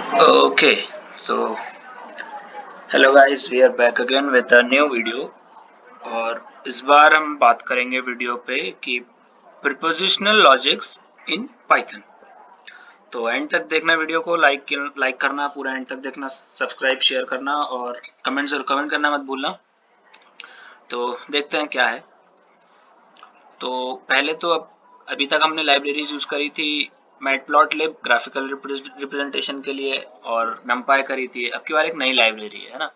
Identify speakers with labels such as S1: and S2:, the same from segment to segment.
S1: Okay, so hello guys, we are back again with a new video और इस बार हम बात करेंगे वीडियो पे कि प्रीपोजिशनल लॉजिक्स इन पाइथन। तो एंड तक देखना वीडियो को, लाइक करना, पूरा एंड तक देखना, सब्सक्राइब शेयर करना और कमेंट करना मत भूलना। तो देखते हैं क्या है। तो पहले तो अभी तक हमने लाइब्रेरीज यूज करी थी मैटप्लॉटलिब ग्राफिकल रिप्रेजेंटेशन के लिए और numpy करी थी। अब की बार एक नई लाइब्रेरी है ना,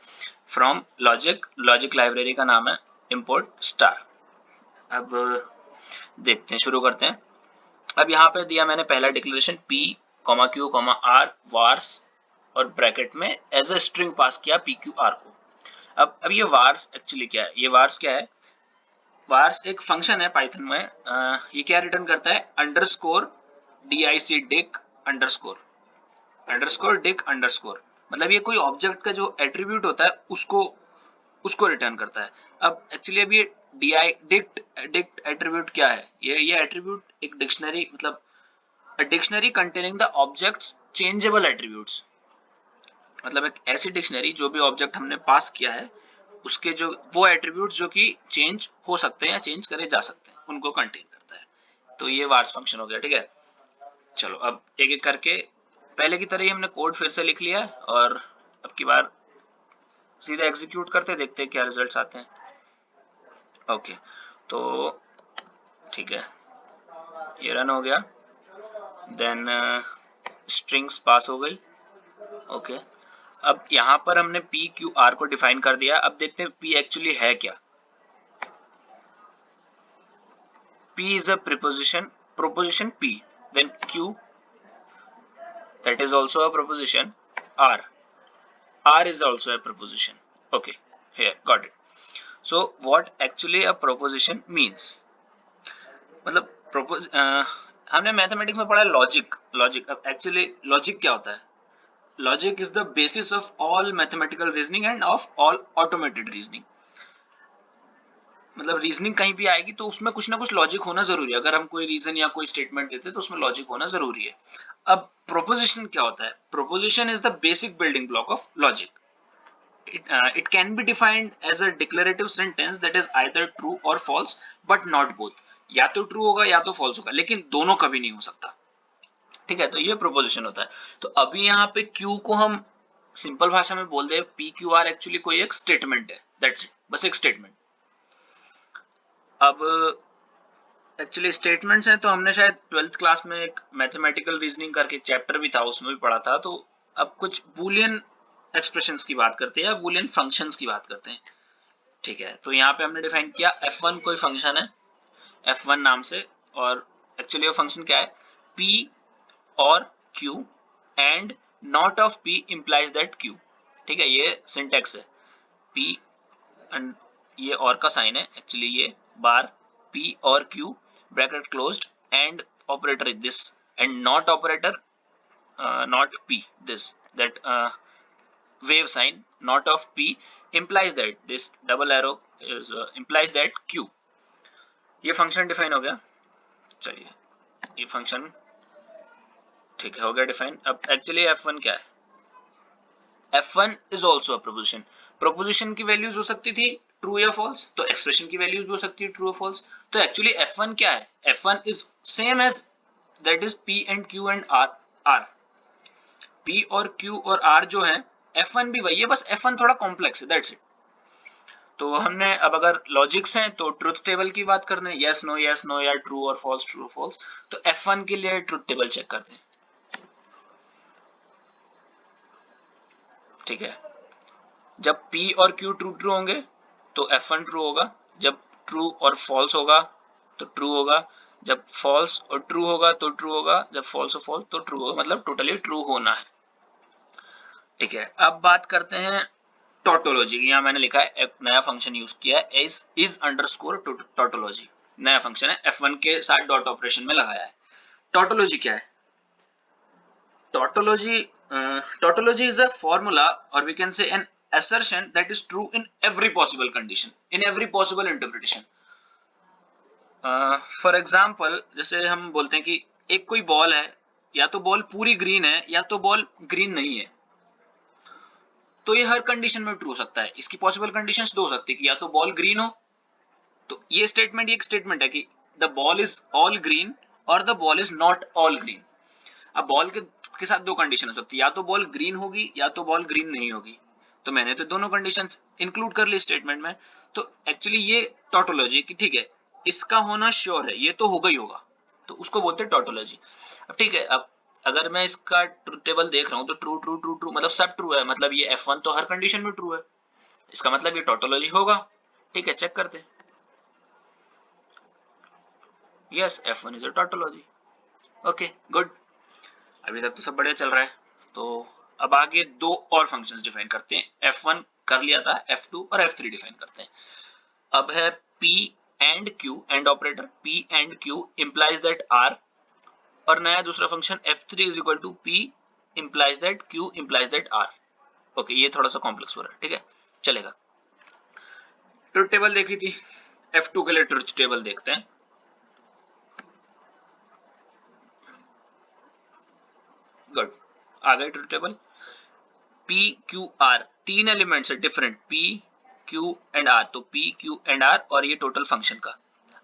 S1: फ्रॉम लॉजिक लाइब्रेरी का नाम है import स्टार। अब देखते हैं, शुरू करते हैं। अब यहाँ पे दिया मैंने पहला declaration p, q, r wars और ब्रैकेट में एज अ स्ट्रिंग पास किया pqr को। अब ये वार्स एक्चुअली क्या है? ये वार्स क्या है? वार्स एक फंक्शन है पाइथन में। ये क्या रिटर्न करता है? अंडरस्कोर dic dic अंडरस्कोर, मतलब ये कोई ऑब्जेक्ट का जो एट्रीब्यूट होता है उसको रिटर्न करता है। अब एक्चुअली अब ये dict एट्रीब्यूट क्या है? ये एट्रीब्यूट एक डिक्शनरी, मतलब a dictionary containing the objects changeable attributes, मतलब एक ऐसी डिक्शनरी जो भी ऑब्जेक्ट हमने पास किया है उसके जो वो एट्रीब्यूट जो कि चेंज हो सकते हैं या चेंज करे जा सकते हैं उनको कंटेन करता है। तो ये वार्स फंक्शन हो गया, ठीक है। चलो अब एक एक करके पहले की तरह ही हमने कोड फिर से लिख लिया और अब की बार सीधा एग्जीक्यूट करते, देखते हैं क्या रिजल्ट्स आते हैं। ओके, तो ठीक है, ये रन हो गया। देन स्ट्रिंग्स पास हो गई। ओके, अब यहाँ पर हमने पी क्यू आर को डिफाइन कर दिया। अब देखते हैं पी एक्चुअली है क्या। P is a proposition P, then Q, that is also a proposition, R is also a proposition. Okay, here got it. So what actually a proposition means, मतलब हमने मैथमेटिक्स में पढ़ा लॉजिक। अब actually logic क्या होता है? Logic is the basis of all mathematical reasoning end of all automated reasoning. मतलब reasoning कहीं भी आएगी तो उसमें कुछ ना कुछ लॉजिक होना जरूरी है। अगर हम कोई रीजन या कोई स्टेटमेंट देते हैं तो उसमें लॉजिक होना जरूरी है। अब प्रोपोजिशन क्या होता है? Proposition is the basic building block of logic. It can be defined as a declarative sentence that is either true or false but not both। या तो ट्रू होगा या तो फॉल्स होगा, लेकिन दोनों कभी नहीं हो सकता। ठीक है, तो ये प्रोपोजिशन होता है। तो अभी यहाँ पे क्यू को हम सिंपल भाषा में बोल दे पी क्यू आर, एक्चुअली कोई एक स्टेटमेंट है, दैट्स इट, बस एक स्टेटमेंट। अब एक्चुअली स्टेटमेंट्स हैं तो हमने शायद 12th क्लास में एक मैथमेटिकल रीजनिंग करके चैप्टर भी था, उसमें भी पढ़ा था। तो अब कुछ बूलियन एक्सप्रेशंस की बात करते हैं या बूलियन फंक्शंस की बात करते हैं। ठीक है, तो यहाँ पे हमने डिफाइन किया f1 कोई फंक्शन है f1 नाम से, और एक्चुअली वो फंक्शन क्या है? p और q and not of p implies that q। ठीक है, ये सिंटेक्स है। p एंड ये और का साइन है एक्चुअली, ये बार p और q bracket closed end operator is this and not operator not p, this that wave sign not of p implies that this double arrow is implies that q। ये function define हो गया। चलिए, ये function ठीक है, हो गया define. अब एक्चुअली f1 क्या है? f1 is also a proposition। Proposition की वैल्यूज हो सकती थी ट्रू या फॉल्स, तो एक्सप्रेशन की वैल्यूज भी हो सकती है ट्रू और फॉल्स। तो एक्चुअली f1 क्या है? f1 is same as that is p and q and r। p और q और r जो है f1 भी वही है, बस f1 थोड़ा कॉम्प्लेक्स है, दैट्स इट। तो हमने अब अगर लॉजिक्स हैं तो ट्रुथ टेबल की बात करते हैं, यस नो या ट्रू और फॉल्स। तो f1 के लिए ट्रुथ टेबल चेक करते हैं। ठीक है, जब p और q ट्रू ट्रू होंगे तो f1 ट्रू होगा, जब ट्रू और फॉल्स होगा तो ट्रू होगा, जब फॉल्स और ट्रू होगा तो ट्रू होगा, जब फॉल्स और फॉल्स तो ट्रू होगा, मतलब टोटली ट्रू होना है। ठीक है, अब बात करते हैं टोटोलॉजी। यहाँ मैंने लिखा है एक नया फंक्शन यूज किया है इज अंडरस्कोर टोटोलॉजी। नया फंक्शन है, f1 के साथ डॉट ऑपरेशन में लगाया है। टोटोलॉजी क्या है? Tautology is a formula, or we can say an assertion that is true in every possible condition, in every possible interpretation। For example जैसे हम बोलते हैं कि एक कोई बॉल है या तो बॉल पूरी ग्रीन है या तो बॉल ग्रीन नहीं है, तो ये हर कंडीशन में ट्रू हो सकता है। इसकी पॉसिबल कंडीशंस दो हो सकती है कि या तो बॉल ग्रीन हो, तो ये स्टेटमेंट एक स्टेटमेंट है कि the ball is all green और the ball is not all green. अब बॉल के साथ दो कंडीशन हो सकती है, या तो बॉल ग्रीन होगी या तो बॉल ग्रीन नहीं होगी, तो मैंने तो दोनों कंडीशंस इंक्लूड कर ली स्टेटमेंट में। तो एक्चुअली ये टॉटोलॉजी कि ठीक है इसका होना श्योर है, ये तो होगा ही होगा, तो उसको बोलते हैं टॉटोलॉजी। अब ठीक है, अब अगर मैं इसका ट्रू टेबल देख रहा हूँ तो ट्रू ट्रू ट्रू ट्रू मतलब सब ट्रू है, मतलब ये F1 तो हर कंडीशन में ट्रू है, इसका मतलब ये टॉटोलॉजी होगा। ठीक है, चेक करते हैं। Yes, F1 is a tautology. Okay good, अभी तक तो सब बढ़िया चल रहा है। तो अब आगे दो और फंक्शंस डिफाइन करते हैं। F1 कर लिया था, F2 और F3 डिफाइन करते हैं। अब है P and Q, and operator P and Q implies that R, और नया दूसरा function F3 is equal to P implies that Q implies that R। Okay, ये थोड़ा सा कॉम्प्लेक्स हो रहा है, ठीक है, चलेगा। ट्रुथ टेबल देखी थी, F2 के लिए ट्रुथ टेबल देखते हैं। गुड, आ गए truth table. P Q R तीन एलिमेंट्स है different, P Q and R, तो P Q एंड R और ये टोटल फंक्शन का।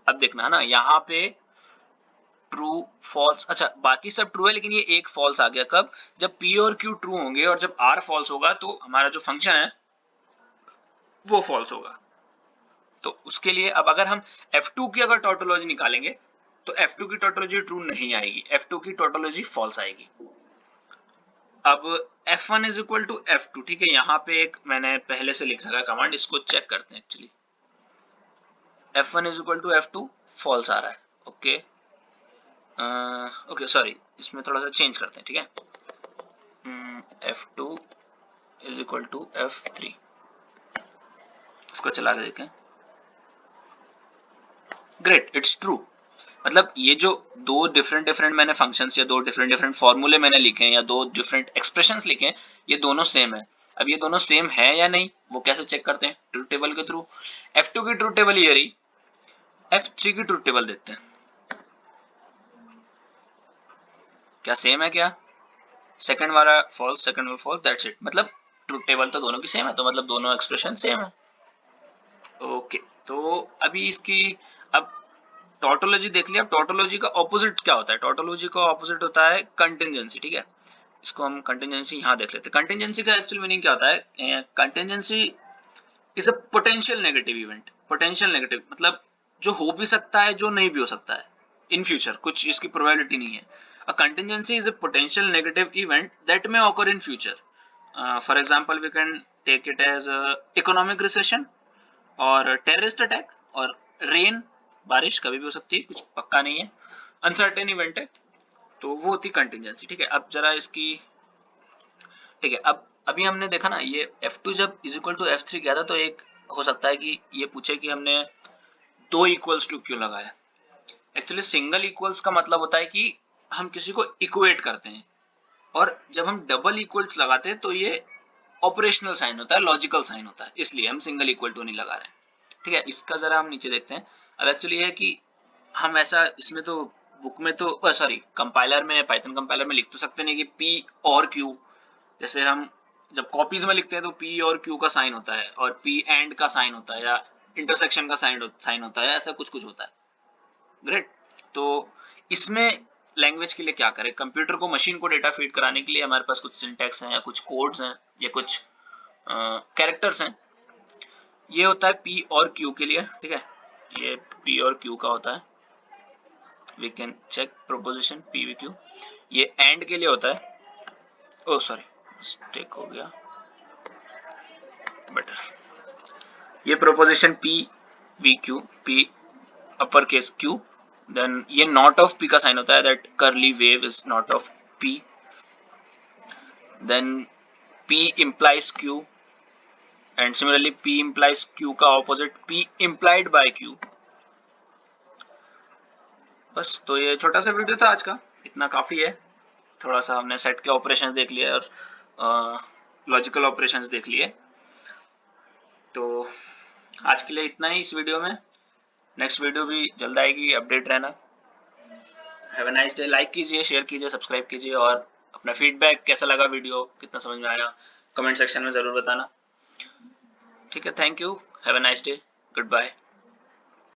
S1: अब देखना है ना, यहाँ पे ट्रू फॉल्स, अच्छा बाकी सब ट्रू है लेकिन ये एक फॉल्स आ गया। कब? जब P और Q ट्रू होंगे और जब R फॉल्स होगा तो हमारा जो फंक्शन है वो फॉल्स होगा। तो उसके लिए अब अगर हम F2 की अगर टोटोलॉजी निकालेंगे तो F2 की टोटोलॉजी ट्रू नहीं आएगी, F2 की टोटोलॉजी फॉल्स आएगी। अब F1 is equal to F2, ठीक है, यहाँ पे एक मैंने पहले से लिख रखा है कमांड, इसको चेक करते हैं। Actually F1 is equal to F2 false आ रहा है। ओके ओके सॉरी, इसमें थोड़ा सा चेंज करते हैं, ठीक है। F2 is equal to F3, इसको चला के देखें। Great, it's true. मतलब ये जो दो डिफरेंट डिफरेंट मैंने फंक्शंस या दो डिफरेंट डिफरेंट फॉर्मूले मैंने लिखे हैं या दो डिफरेंट एक्सप्रेशंस लिखे हैं, ये दोनों सेम है। अब ये दोनों सेम है या नहीं वो कैसे चेक करते हैं? ट्रुथ टेबल के थ्रू। F2 की ट्रुथ टेबल ये रही, F3 की ट्रुथ टेबल देखते हैं, क्या सेम है क्या? सेकंड वाला फॉल्स, सेकंड वाला फॉल्स, दैट्स इट। मतलब ट्रुथ टेबल तो दोनों की सेम है, तो मतलब दोनों एक्सप्रेशन सेम है। ओके, तो अभी इसकी अब टोटोलॉजी देख लिया। टोटोलॉजी का ऑपोजिट क्या होता है? टोटोलॉजी का ऑपोजिट होता है कंटिंजेंसी, ठीक है। इसको हम कंटिंजेंसी यहाँ देख लेते हैं। कंटिंजेंसी का एक्चुअल मीनिंग क्या होता है? Contingency is a potential negative event. Potential negative मतलब जो हो भी सकता है, जो नहीं भी हो सकता है इन फ्यूचर, कुछ इसकी प्रोबेबिलिटी नहीं है। A contingency is a potential negative event that may occur in future. For example we can take it as economic recession और टेररिस्ट अटैक और रेन, बारिश कभी भी हो सकती है, कुछ पक्का नहीं है, अनसर्टेन इवेंट है, तो वो होती कंटिंजेंसी, ठीक है। अब जरा इसकी, ठीक है, अब अभी हमने देखा ना ये F2 जब इज इक्वल टू F3 किया था, तो एक हो सकता है कि ये पूछे कि हमने दो इक्वल्स टू क्यों लगाया। एक्चुअली सिंगल इक्वल्स का मतलब होता है कि हम किसी को इक्वेट करते हैं, और जब हम डबल इक्वल्स लगाते हैं तो ये ऑपरेशनल साइन होता है, लॉजिकल साइन होता है, इसलिए हम सिंगल इक्वल टू नहीं लगा रहे हैं, ठीक है। इसका जरा हम नीचे देखते हैं। अब एक्चुअली है कि हम ऐसा इसमें तो बुक में तो सॉरी कंपाइलर में, पाइथन कंपाइलर में लिख तो सकते नहीं कि P और Q, जैसे हम जब कॉपीज में लिखते हैं तो P और Q का साइन होता है और P एंड का साइन होता है या इंटरसेक्शन का साइन होता है, ऐसा कुछ कुछ होता है। ग्रेट, तो इसमें लैंग्वेज के लिए क्या करें? कंप्यूटर को मशीन को डेटा फीड कराने के लिए हमारे पास कुछ सिंटैक्स हैं या कुछ कोड्स हैं या कुछ कैरेक्टर्स हैं। ये होता है P और Q के लिए, ठीक है, ये P और Q का होता है। We can check proposition P V Q। ये एंड के लिए होता है, ओ सॉरी मिस्टेक हो गया, बेटर, ये proposition P V Q, P upper case Q, then ये नॉट ऑफ P का साइन होता है, that curly wave is not of P, then P implies Q and similarly P implies Q का opposite P implied by Q। बस, तो ये छोटा सा वीडियो था आज का, इतना काफी है। थोड़ा सा हमने सेट के ऑपरेशंस देख लिए और लॉजिकल ऑपरेशंस देख लिए। तो आज के लिए इतना ही इस वीडियो में। नेक्स्ट वीडियो भी जल्द आएगी, अपडेट रहना। Have a nice day. Like कीजिए, शेयर कीजिए, सब्सक्राइब कीजिए और अपना फीडबैक कैसा लगा वीडियो, कितना समझ में आया, कमेंट सेक्शन में ज़रूर बताना। ठीक है, thank you, have a nice day, good bye.